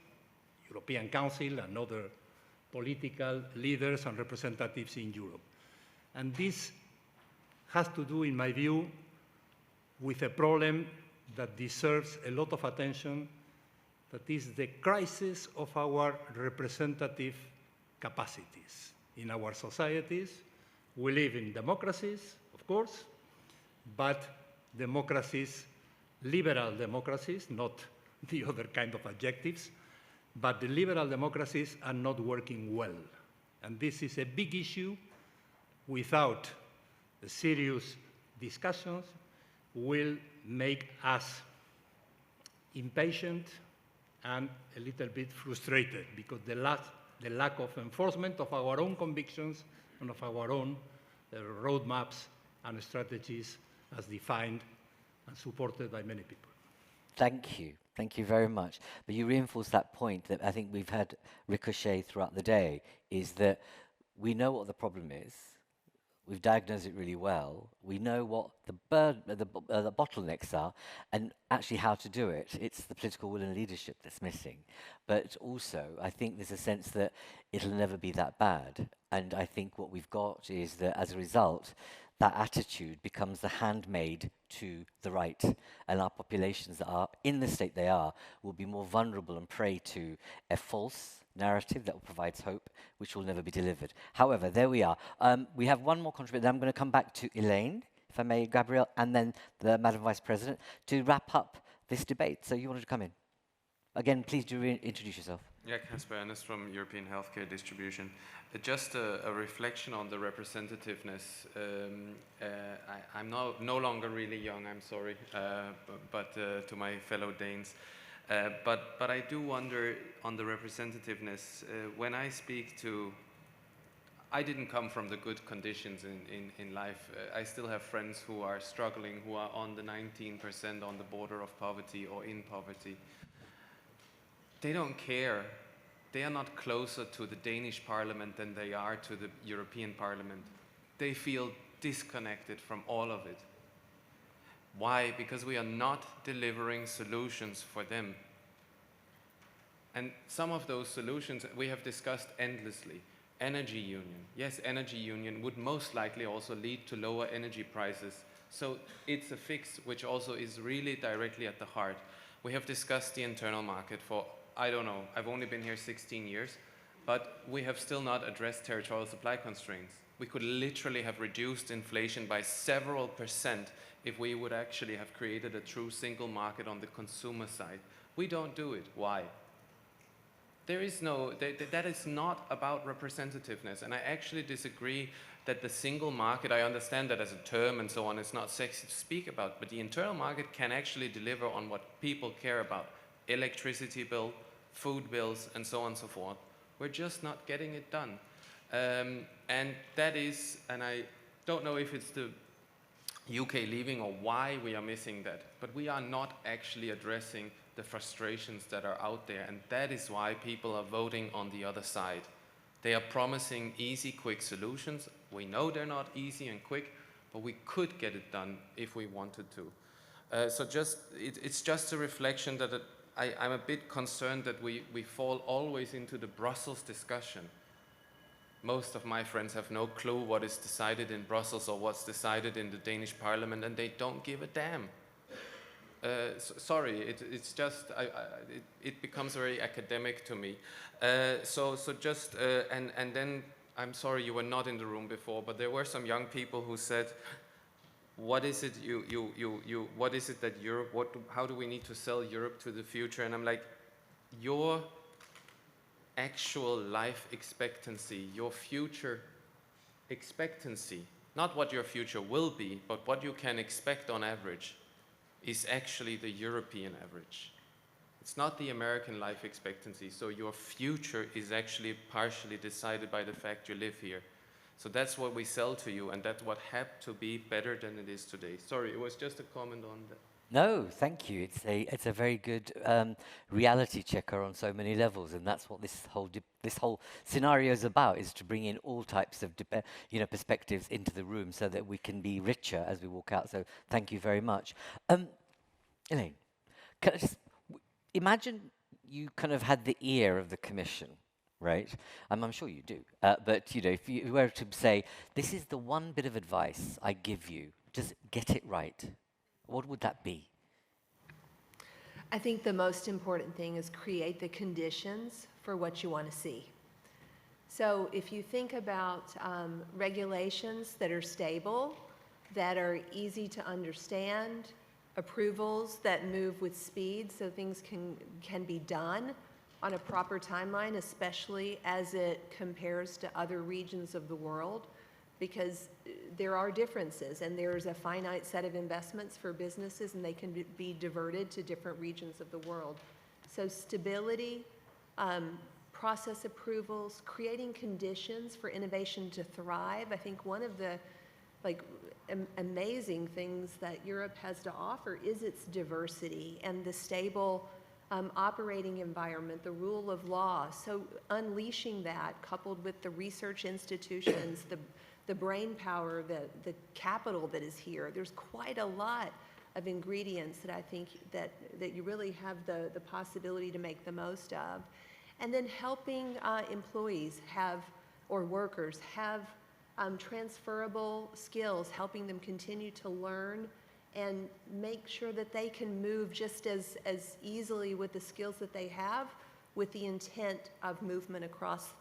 European Council and other political leaders and representatives in Europe. And this has to do, in my view, with a problem that deserves a lot of attention, that is the crisis of our representative capacities in our societies. We live in democracies, of course, but democracies, liberal democracies, not the other kind of adjectives, but the liberal democracies are not working well. And this is a big issue. Without serious discussions, will make us impatient and a little bit frustrated, because the lack of enforcement of our own convictions and of our own roadmaps and strategies as defined and supported by many people. Thank you. Thank you very much. But you reinforce that point that I think we've had ricochet throughout the day, is that we know what the problem is. We've diagnosed it really well. We know what the bottlenecks are and actually how to do it. It's the political will and leadership that's missing. But also, I think there's a sense that it'll never be that bad. And I think what we've got is that as a result, that attitude becomes the handmaid to the right. And our populations that are in the state they are will be more vulnerable and prey to a false narrative that provides hope, which will never be delivered. However, there we are. We have one more contributor. I'm going to come back to Elaine, if I may, Gabrielle, and then the Madam Vice President to wrap up this debate. So you wanted to come in. Again, please do introduce yourself. Yeah, Casper Ennis from European Healthcare Distribution. Just a reflection on the representativeness. I'm no longer really young, I'm sorry, but to my fellow Danes. But I do wonder on the representativeness. When I speak to, I didn't come from the good conditions in life. I still have friends who are struggling, who are on the 19% on the border of poverty or in poverty. They don't care. They are not closer to the Danish parliament than they are to the European Parliament. They feel disconnected from all of it. Why? Because we are not delivering solutions for them. And some of those solutions we have discussed endlessly. Energy union. Yes, energy union would most likely also lead to lower energy prices. So it's a fix which also is really directly at the heart. We have discussed the internal market for, I don't know, I've only been here 16 years, but we have still not addressed territorial supply constraints. We could literally have reduced inflation by several percent if we would actually have created a true single market on the consumer side. We don't do it. Why? There is no, that is not about representativeness. And I actually disagree that the single market, I understand that as a term and so on, it's not sexy to speak about, but the internal market can actually deliver on what people care about. Electricity bill, food bills, and so on and so forth. We're just not getting it done. And that is, and I don't know if it's the UK leaving or why we are missing that, but we are not actually addressing the frustrations that are out there, and that is why people are voting on the other side. They are promising easy, quick solutions. We know they're not easy and quick, but we could get it done if we wanted to. So it's just a reflection that I'm a bit concerned that we fall always into the Brussels discussion. Most of my friends have no clue what is decided in Brussels or what's decided in the Danish parliament, and they don't give a damn. Sorry, it's just, it becomes very academic to me. So just, and then, I'm sorry you were not in the room before, but there were some young people who said, what is it what is it that Europe, how do we need to sell Europe to the future? And I'm like, your actual life expectancy, your future expectancy, not what your future will be, but what you can expect on average, is actually the European average. It's not the American life expectancy, so your future is actually partially decided by the fact you live here. So that's what we sell to you, and that's what had to be better than it is today. Sorry, it was just a comment on that. No, thank you. It's a very good reality checker on so many levels, and that's what this whole scenario is about: is to bring in all types of perspectives into the room so that we can be richer as we walk out. So thank you very much, Elaine. Can I just imagine you kind of had the ear of the Commission, right? I'm sure you do. But if you were to say, this is the one bit of advice I give you, just get it right. what would that be? I think the most important thing is create the conditions for what you want to see. So if you think about regulations that are stable, that are easy to understand, approvals that move with speed so things can be done on a proper timeline, especially as it compares to other regions of the world, because there are differences and there's a finite set of investments for businesses and they can be diverted to different regions of the world. So stability, process approvals, creating conditions for innovation to thrive. I think one of the amazing things that Europe has to offer is its diversity and the stable operating environment, the rule of law. So unleashing that, coupled with the research institutions, the brain power, the capital that is here, there's quite a lot of ingredients that I think that you really have the possibility to make the most of. And then helping employees or workers have transferable skills, helping them continue to learn and make sure that they can move just as easily with the skills that they have with the intent of movement across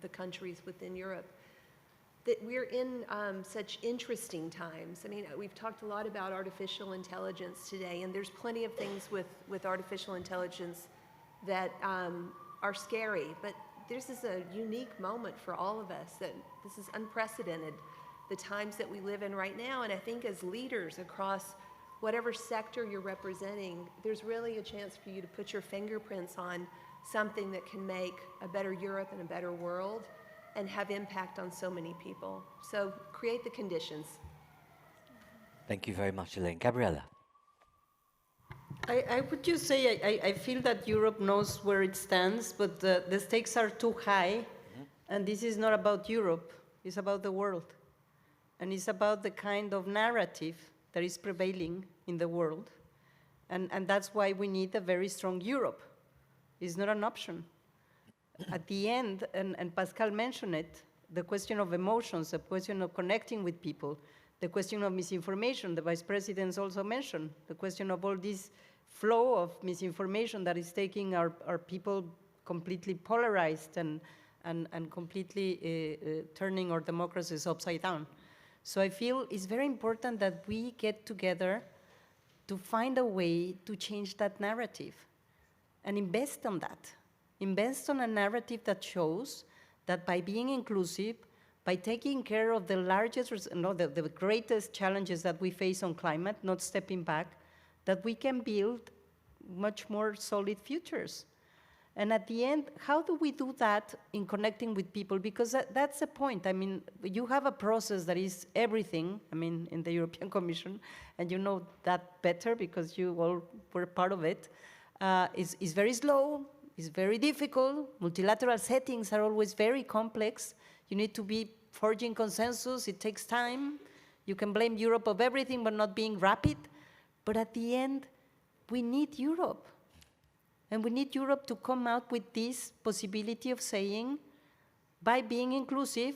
the countries within Europe. That we're in such interesting times. I mean, we've talked a lot about artificial intelligence today, and there's plenty of things with artificial intelligence that are scary, but this is a unique moment for all of us, that this is unprecedented, the times that we live in right now. And I think as leaders across whatever sector you're representing, there's really a chance for you to put your fingerprints on something that can make a better Europe and a better world and have impact on so many people. So create the conditions. Thank you very much, Elaine. Gabriella. I would just say I feel that Europe knows where it stands, but the stakes are too high, and this is not about Europe, it's about the world. And it's about the kind of narrative that is prevailing in the world. And that's why we need a very strong Europe. It's not an option. At the end, and Pascal mentioned it, the question of emotions, the question of connecting with people, the question of misinformation, the vice presidents also mentioned, the question of all this flow of misinformation that is taking our people completely polarized and completely turning our democracies upside down. So I feel it's very important that we get together to find a way to change that narrative and invest on that. Invest on a narrative that shows that by being inclusive, by taking care of the the greatest challenges that we face on climate, not stepping back, that we can build much more solid futures. And at the end, how do we do that in connecting with people? Because that's the point. I mean, you have a process that is everything, I mean, in the European Commission, and you know that better because you all were part of it. It's very slow, it's very difficult. Multilateral settings are always very complex. You need to be forging consensus, it takes time. You can blame Europe of everything but not being rapid. But at the end, we need Europe. And we need Europe to come out with this possibility of saying, by being inclusive,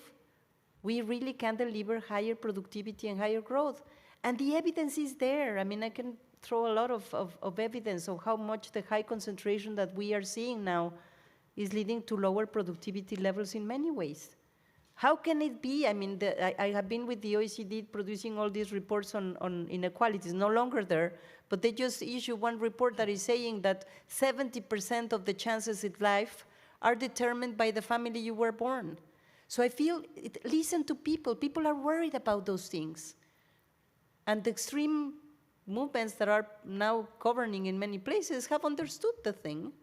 we really can deliver higher productivity and higher growth. And the evidence is there. I mean, I can throw a lot of evidence of how much the high concentration that we are seeing now is leading to lower productivity levels in many ways. How can it be? I mean, I have been with the OECD producing all these reports on inequalities, no longer there, but they just issue one report that is saying that 70% of the chances in life are determined by the family you were born. So I feel, listen to people. People are worried about those things. And the extreme movements that are now governing in many places have understood the thing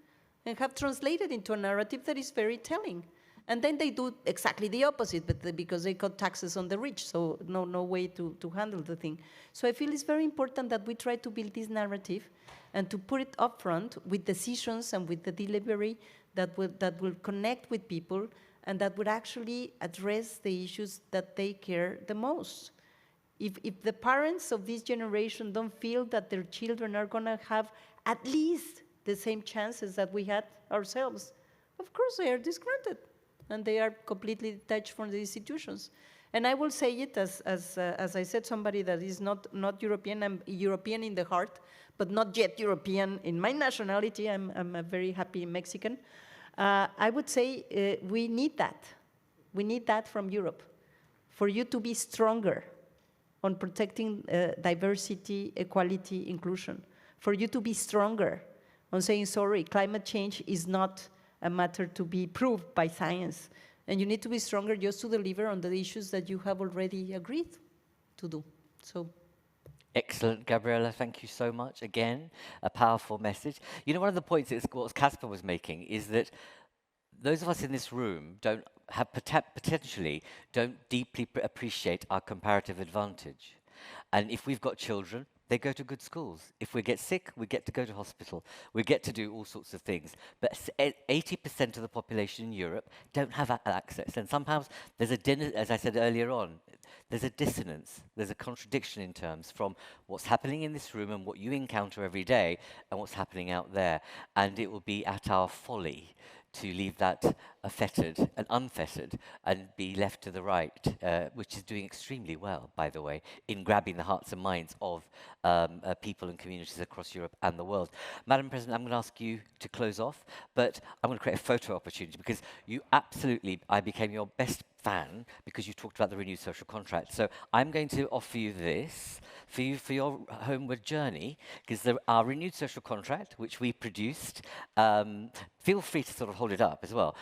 and have translated into a narrative that is very telling. And then they do exactly the opposite, but because they cut taxes on the rich, so no way to handle the thing. So I feel it's very important that we try to build this narrative and to put it up front with decisions and with the delivery that will connect with people and that would actually address the issues that they care the most. If the parents of this generation don't feel that their children are going to have at least the same chances that we had ourselves, of course they are disgruntled. And they are completely detached from the institutions. And I will say it as I said, somebody that is not European. I'm European in the heart, but not yet European in my nationality. I'm a very happy Mexican. I would say we need that. We need that from Europe, for you to be stronger on protecting diversity, equality, inclusion, for you to be stronger on saying, sorry, climate change is not a matter to be proved by science. And you need to be stronger just to deliver on the issues that you have already agreed to do. So. Excellent, Gabriela, thank you so much. Again, a powerful message. You know, one of the points that what Casper was making is that those of us in this room don't have potentially don't deeply appreciate our comparative advantage. And if we've got children, they go to good schools. If we get sick, we get to go to hospital. We get to do all sorts of things. But 80% of the population in Europe don't have access. And sometimes there's as I said earlier on, there's a dissonance, there's a contradiction in terms from what's happening in this room and what you encounter every day and what's happening out there. And it will be at our folly to leave that fettered and unfettered and be left to the right, which is doing extremely well, by the way, in grabbing the hearts and minds of people and communities across Europe and the world. Madam President, I'm going to ask you to close off, but I'm going to create a photo opportunity because you absolutely, I became your best fan because you talked about the renewed social contract. So I'm going to offer you this for your homeward journey, because our renewed social contract, which we produced, feel free to sort of hold it up as well,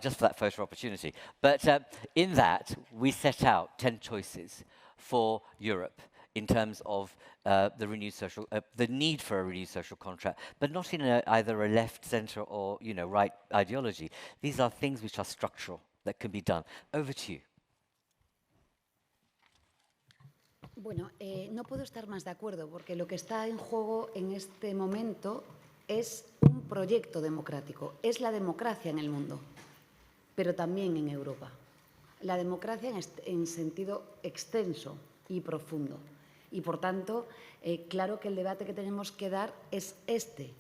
just for that photo opportunity. But in that, we set out 10 choices for Europe in terms of the renewed social, the need for a renewed social contract, but not in either a left, centre, or right ideology. These are things which are structural that can be done. Over to you. Bueno, no puedo estar más de acuerdo, porque lo que está en juego en este momento es un proyecto democrático, es la democracia en el mundo, pero también en Europa. La democracia en sentido extenso y profundo. Y, por tanto, claro que el debate que tenemos que dar es este.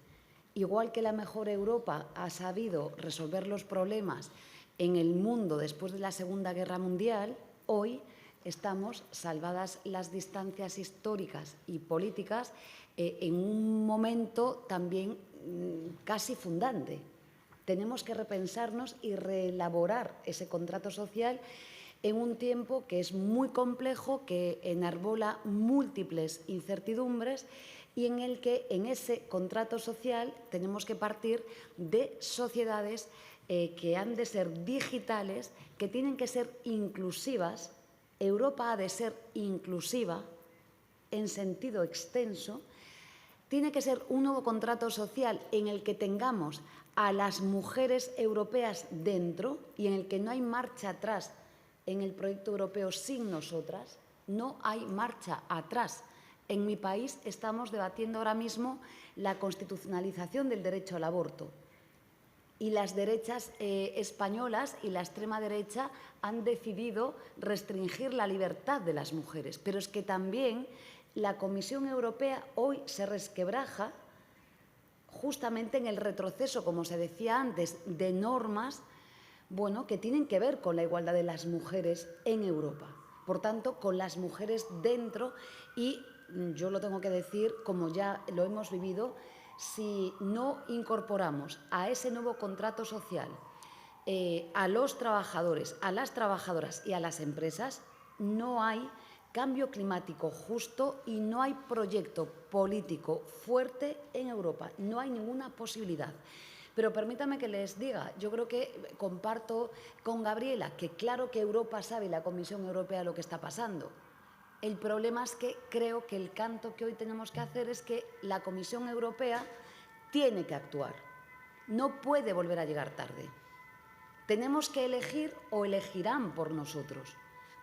Igual que la mejor Europa ha sabido resolver los problemas en el mundo después de la Segunda Guerra Mundial, hoy estamos, salvadas las distancias históricas y políticas, en un momento también casi fundante. Tenemos que repensarnos y reelaborar ese contrato social en un tiempo que es muy complejo, que enarbola múltiples incertidumbres y en el que en ese contrato social tenemos que partir de sociedades que han de ser digitales, que tienen que ser inclusivas. Europa ha de ser inclusiva en sentido extenso. Tiene que ser un nuevo contrato social en el que tengamos a las mujeres europeas dentro y en el que no hay marcha atrás en el proyecto europeo sin nosotras. No hay marcha atrás. En mi país estamos debatiendo ahora mismo la constitucionalización del derecho al aborto. Y las derechas españolas y la extrema derecha han decidido restringir la libertad de las mujeres. Pero es que también la Comisión Europea hoy se resquebraja justamente en el retroceso, como se decía antes, de normas que tienen que ver con la igualdad de las mujeres en Europa. Por tanto, con las mujeres dentro y, yo lo tengo que decir, como ya lo hemos vivido, si no incorporamos a ese nuevo contrato social a los trabajadores, a las trabajadoras y a las empresas, no hay cambio climático justo y no hay proyecto político fuerte en Europa. No hay ninguna posibilidad. Pero permítame que les diga, yo creo que comparto con Gabriela que claro que Europa sabe y la Comisión Europea lo que está pasando. El problema es que creo que el canto que hoy tenemos que hacer es que la Comisión Europea tiene que actuar. No puede volver a llegar tarde. Tenemos que elegir o elegirán por nosotros.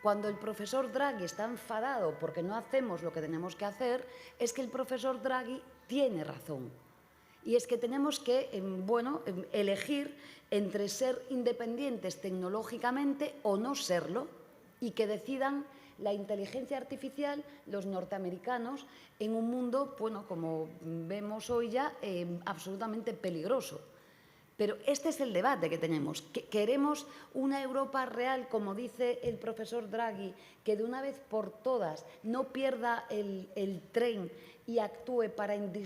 Cuando el profesor Draghi está enfadado porque no hacemos lo que tenemos que hacer, es que el profesor Draghi tiene razón. Y es que tenemos que, elegir entre ser independientes tecnológicamente o no serlo y que decidan la inteligencia artificial los norteamericanos en un mundo, como vemos hoy ya, absolutamente peligroso. Pero este es el debate que tenemos. ¿Queremos una Europa real, como dice el profesor Draghi, que de una vez por todas no pierda el tren y actúe para